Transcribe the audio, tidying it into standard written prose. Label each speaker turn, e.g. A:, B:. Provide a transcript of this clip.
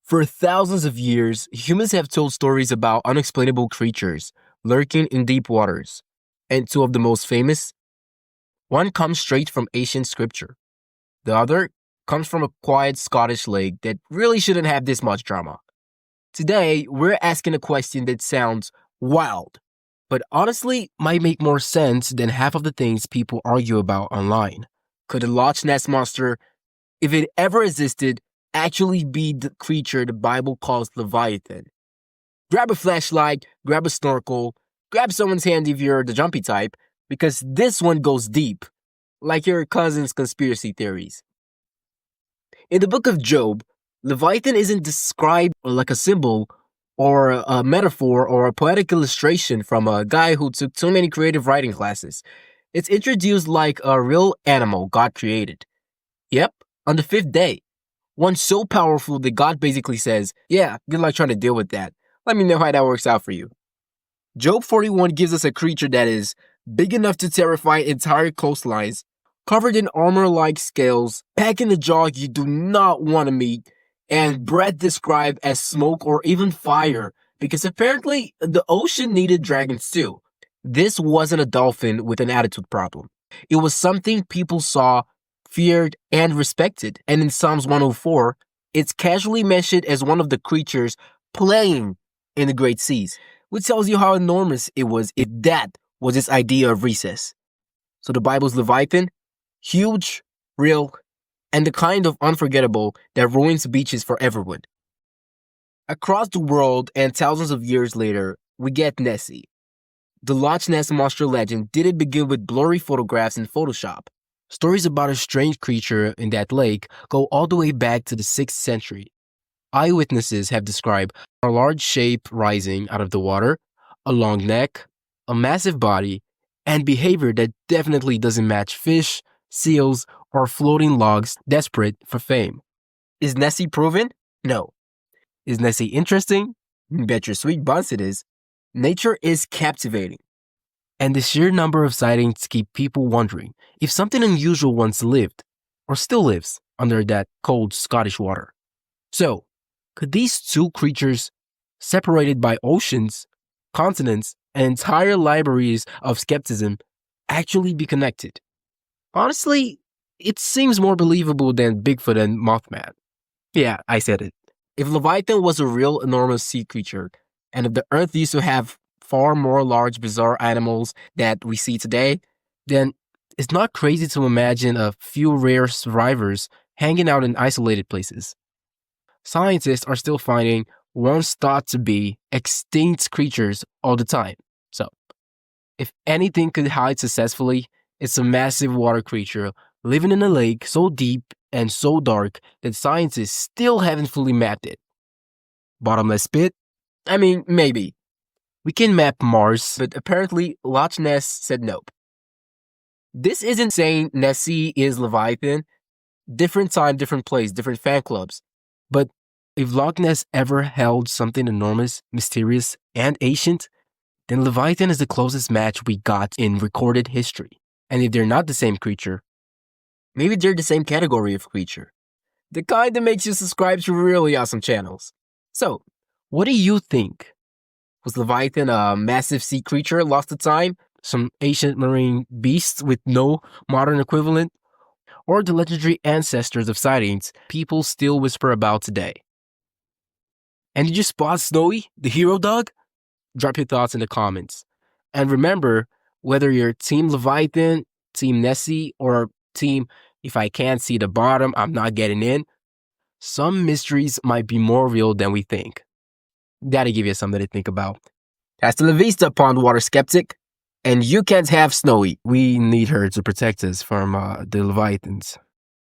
A: For thousands of years, humans have told stories about unexplainable creatures lurking in deep waters. And two of the most famous, one comes straight from ancient scripture. The other comes from a quiet Scottish lake that really shouldn't have this much drama. Today, we're asking a question that sounds wild, but honestly might make more sense than half of the things people argue about online. Could the Loch Ness monster, if it ever existed, actually be the creature the Bible calls Leviathan? Grab a flashlight, grab a snorkel, grab someone's hand if you're the jumpy type, because this one goes deep, like your cousin's conspiracy theories. In the book of Job, Leviathan isn't described like a symbol or a metaphor or a poetic illustration from a guy who took too many creative writing classes. It's introduced like a real animal God created. Yep, on the fifth day. One so powerful that God basically says, yeah, good luck trying to deal with that. Let me know how that works out for you. Job 41 gives us a creature that is big enough to terrify entire coastlines, covered in armor-like scales, packing a jaw you do not want to meet, and breath described as smoke or even fire, because apparently the ocean needed dragons too. This wasn't a dolphin with an attitude problem. It was something people saw, feared, and respected. And in Psalms 104, it's casually mentioned as one of the creatures playing in the great seas, which tells you how enormous it was if that was its idea of recess. So the Bible's Leviathan, huge, real, and the kind of unforgettable that ruins beaches for everyone. Across the world and thousands of years later, we get Nessie. The Loch Ness monster legend didn't begin with blurry photographs in Photoshop. Stories about a strange creature in that lake go all the way back to the 6th century. Eyewitnesses have described a large shape rising out of the water, a long neck, a massive body, and behavior that definitely doesn't match fish, seals, or floating logs desperate for fame. Is Nessie proven? No. Is Nessie interesting? Bet your sweet buns it is. Nature is captivating. And the sheer number of sightings keep people wondering if something unusual once lived, or still lives, under that cold Scottish water. So, could these two creatures, separated by oceans, continents, and entire libraries of skepticism, actually be connected? Honestly, it seems more believable than Bigfoot and Mothman. Yeah, I said it. If Leviathan was a real enormous sea creature, and if the Earth used to have far more large, bizarre animals that we see today, then it's not crazy to imagine a few rare survivors hanging out in isolated places. Scientists are still finding once thought to be extinct creatures all the time. So, if anything could hide successfully, it's a massive water creature living in a lake so deep and so dark that scientists still haven't fully mapped it. Bottomless pit? I mean, maybe. We can map Mars, but apparently Loch Ness said nope. This isn't saying Nessie is Leviathan. Different time, different place, different fan clubs. But if Loch Ness ever held something enormous, mysterious, and ancient, then Leviathan is the closest match we got in recorded history. And if they're not the same creature, maybe they're the same category of creature. The kind that makes you subscribe to really awesome channels. So, what do you think? Was Leviathan a massive sea creature lost to time? Some ancient marine beast with no modern equivalent? Or the legendary ancestors of sightings people still whisper about today? And did you spot Snowy, the hero dog? Drop your thoughts in the comments. And remember, whether you're Team Leviathan, Team Nessie, or Team if I can't see the bottom, I'm not getting in, some mysteries might be more real than we think. Gotta give you something to think about. Hasta la vista, pond water skeptic. And you can't have Snowy. We need her to protect us from the Leviathans.